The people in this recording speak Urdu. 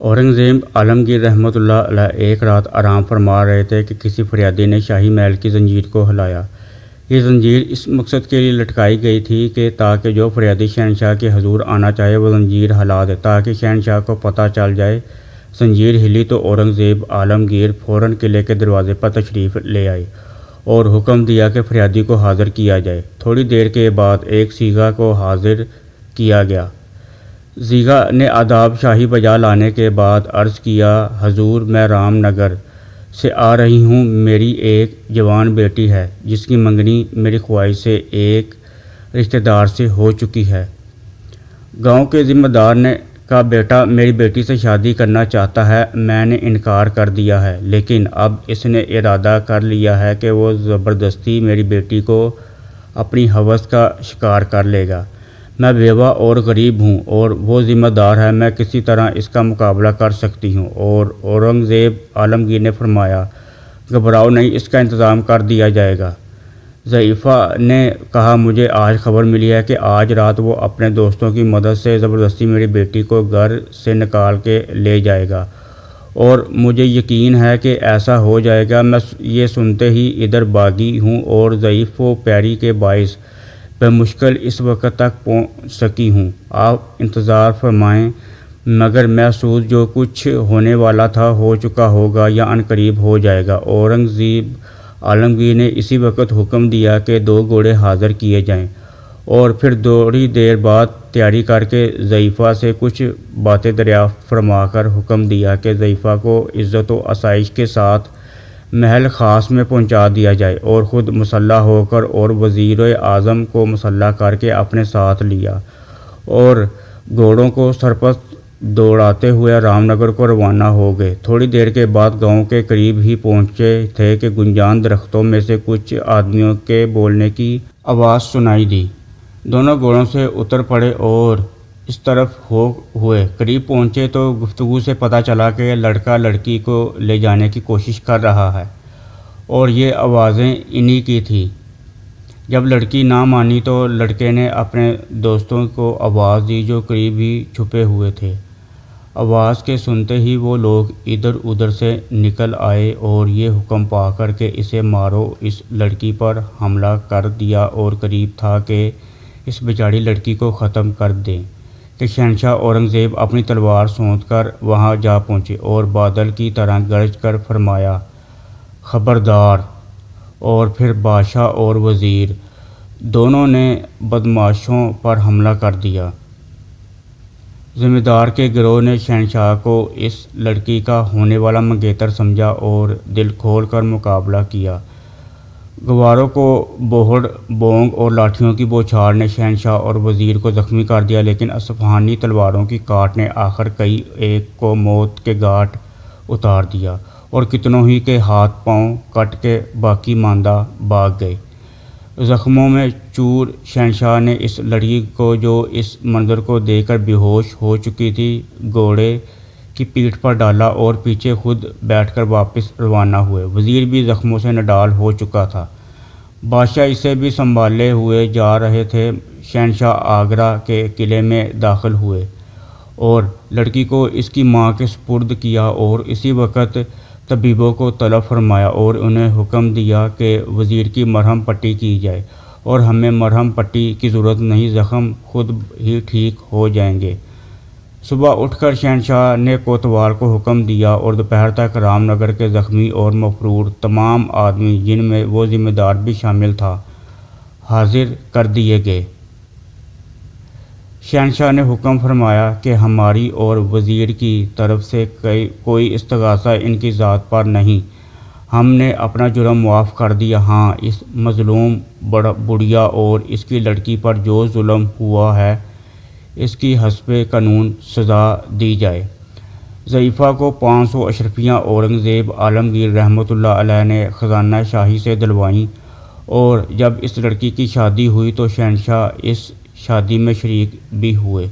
اورنگزیب عالمگیر رحمۃ اللہ علیہ ایک رات آرام فرما رہے تھے کہ کسی فریادی نے شاہی محل کی زنجیر کو ہلایا۔ یہ زنجیر اس مقصد کے لیے لٹکائی گئی تھی کہ تاکہ جو فریادی شہنشاہ کے حضور آنا چاہے وہ زنجیر ہلا دے، تاکہ شہنشاہ کو پتہ چل جائے۔ زنجیر ہلی تو اورنگزیب عالمگیر فوراً قلعے کے دروازے پر تشریف لے آئے اور حکم دیا کہ فریادی کو حاضر کیا جائے۔ تھوڑی دیر کے بعد ایک سیغہ کو حاضر کیا گیا۔ سیغہ نے آداب شاہی بجا لانے کے بعد عرض کیا، حضور میں رام نگر سے آ رہی ہوں۔ میری ایک جوان بیٹی ہے جس کی منگنی میری خواہش سے ایک رشتہ دار سے ہو چکی ہے۔ گاؤں کے ذمہ دار کا بیٹا میری بیٹی سے شادی کرنا چاہتا ہے۔ میں نے انکار کر دیا ہے، لیکن اب اس نے ارادہ کر لیا ہے کہ وہ زبردستی میری بیٹی کو اپنی ہوس کا شکار کر لے گا۔ میں بیوہ اور غریب ہوں اور وہ ذمہ دار ہے، میں کسی طرح اس کا مقابلہ کر سکتی ہوں۔ اور اورنگزیب عالمگیر نے فرمایا، گھبراؤ نہیں، اس کا انتظام کر دیا جائے گا۔ ضعیفہ نے کہا، مجھے آج خبر ملی ہے کہ آج رات وہ اپنے دوستوں کی مدد سے زبردستی میری بیٹی کو گھر سے نکال کے لے جائے گا، اور مجھے یقین ہے کہ ایسا ہو جائے گا۔ میں یہ سنتے ہی ادھر بھاگی ہوں اور ضعیف و پیری کے باعث بمشکل اس وقت تک پہنچ سکی ہوں۔ آپ انتظار فرمائیں، مگر محسوس جو کچھ ہونے والا تھا ہو چکا ہوگا یا عنقریب ہو جائے گا۔ اورنگزیب عالمگیر نے اسی وقت حکم دیا کہ 2 گھوڑے حاضر کیے جائیں، اور پھر تھوڑی دیر بعد تیاری کر کے ضعیفہ سے کچھ باتیں دریافت فرما کر حکم دیا کہ ضعیفہ کو عزت و آسائش کے ساتھ محل خاص میں پہنچا دیا جائے، اور خود مسلح ہو کر اور وزیر اعظم کو مسلح کر کے اپنے ساتھ لیا، اور گھوڑوں کو سرپست دوڑاتے ہوئے رام نگر کو روانہ ہو گئے۔ تھوڑی دیر کے بعد گاؤں کے قریب ہی پہنچے تھے کہ گنجان درختوں میں سے کچھ آدمیوں کے بولنے کی آواز سنائی دی۔ دونوں گھوڑوں سے اتر پڑے اور اس طرف ہوئے۔ قریب پہنچے تو گفتگو سے پتہ چلا کہ لڑکا لڑکی کو لے جانے کی کوشش کر رہا ہے، اور یہ آوازیں انہی کی تھیں۔ جب لڑکی نہ مانی تو لڑکے نے اپنے دوستوں کو آواز دی جو قریب ہی چھپے ہوئے تھے۔ آواز کے سنتے ہی وہ لوگ ادھر ادھر سے نکل آئے اور یہ حکم پا کر کہ اسے مارو، اس لڑکی پر حملہ کر دیا، اور قریب تھا کہ اس بیچاری لڑکی کو ختم کر دیں کہ شہنشاہ اورنگزیب اپنی تلوار سونت کر وہاں جا پہنچے اور بادل کی طرح گرج کر فرمایا، خبردار! اور پھر بادشاہ اور وزیر دونوں نے بدمعاشوں پر حملہ کر دیا۔ ذمہ دار کے گروہ نے شہنشاہ کو اس لڑکی کا ہونے والا منگیتر سمجھا اور دل کھول کر مقابلہ کیا۔ گواروں کو بوہڑ بونگ اور لاٹھیوں کی بوچھار نے شہنشاہ اور وزیر کو زخمی کر دیا، لیکن اصفہانی تلواروں کی کاٹ نے آخر کئی ایک کو موت کے گھاٹ اتار دیا، اور کتنوں ہی کے ہاتھ پاؤں کٹ کے باقی ماندہ بھاگ گئے۔ زخموں میں چور شہنشاہ نے اس لڑکی کو، جو اس منظر کو دیکھ کر بے ہوش ہو چکی تھی، گھوڑے کی پیٹھ پر ڈالا اور پیچھے خود بیٹھ کر واپس روانہ ہوئے۔ وزیر بھی زخموں سے نڈال ہو چکا تھا، بادشاہ اسے بھی سنبھالے ہوئے جا رہے تھے۔ شہنشاہ آگرہ کے قلعے میں داخل ہوئے اور لڑکی کو اس کی ماں کے سپرد کیا، اور اسی وقت طبیبوں کو طلب فرمایا اور انہیں حکم دیا کہ وزیر کی مرہم پٹی کی جائے، اور ہمیں مرہم پٹی کی ضرورت نہیں، زخم خود ہی ٹھیک ہو جائیں گے۔ صبح اٹھ کر شہنشاہ نے کوتوال کو حکم دیا اور دوپہر تک رام نگر کے زخمی اور مفرور تمام آدمی، جن میں وہ ذمہ دار بھی شامل تھا، حاضر کر دیے گئے۔ شہنشاہ نے حکم فرمایا کہ ہماری اور وزیر کی طرف سے کوئی استغاثہ ان کی ذات پر نہیں، ہم نے اپنا جرم معاف کر دیا۔ ہاں، اس مظلوم بڑھیا اور اس کی لڑکی پر جو ظلم ہوا ہے اس کی حسب قانون سزا دی جائے۔ ضعیفہ کو 500 اشرفیاں اورنگزیب عالمگیر رحمۃ اللہ علیہ نے خزانہ شاہی سے دلوائیں، اور جب اس لڑکی کی شادی ہوئی تو شہنشاہ اس شادی میں شریک بھی ہوئے۔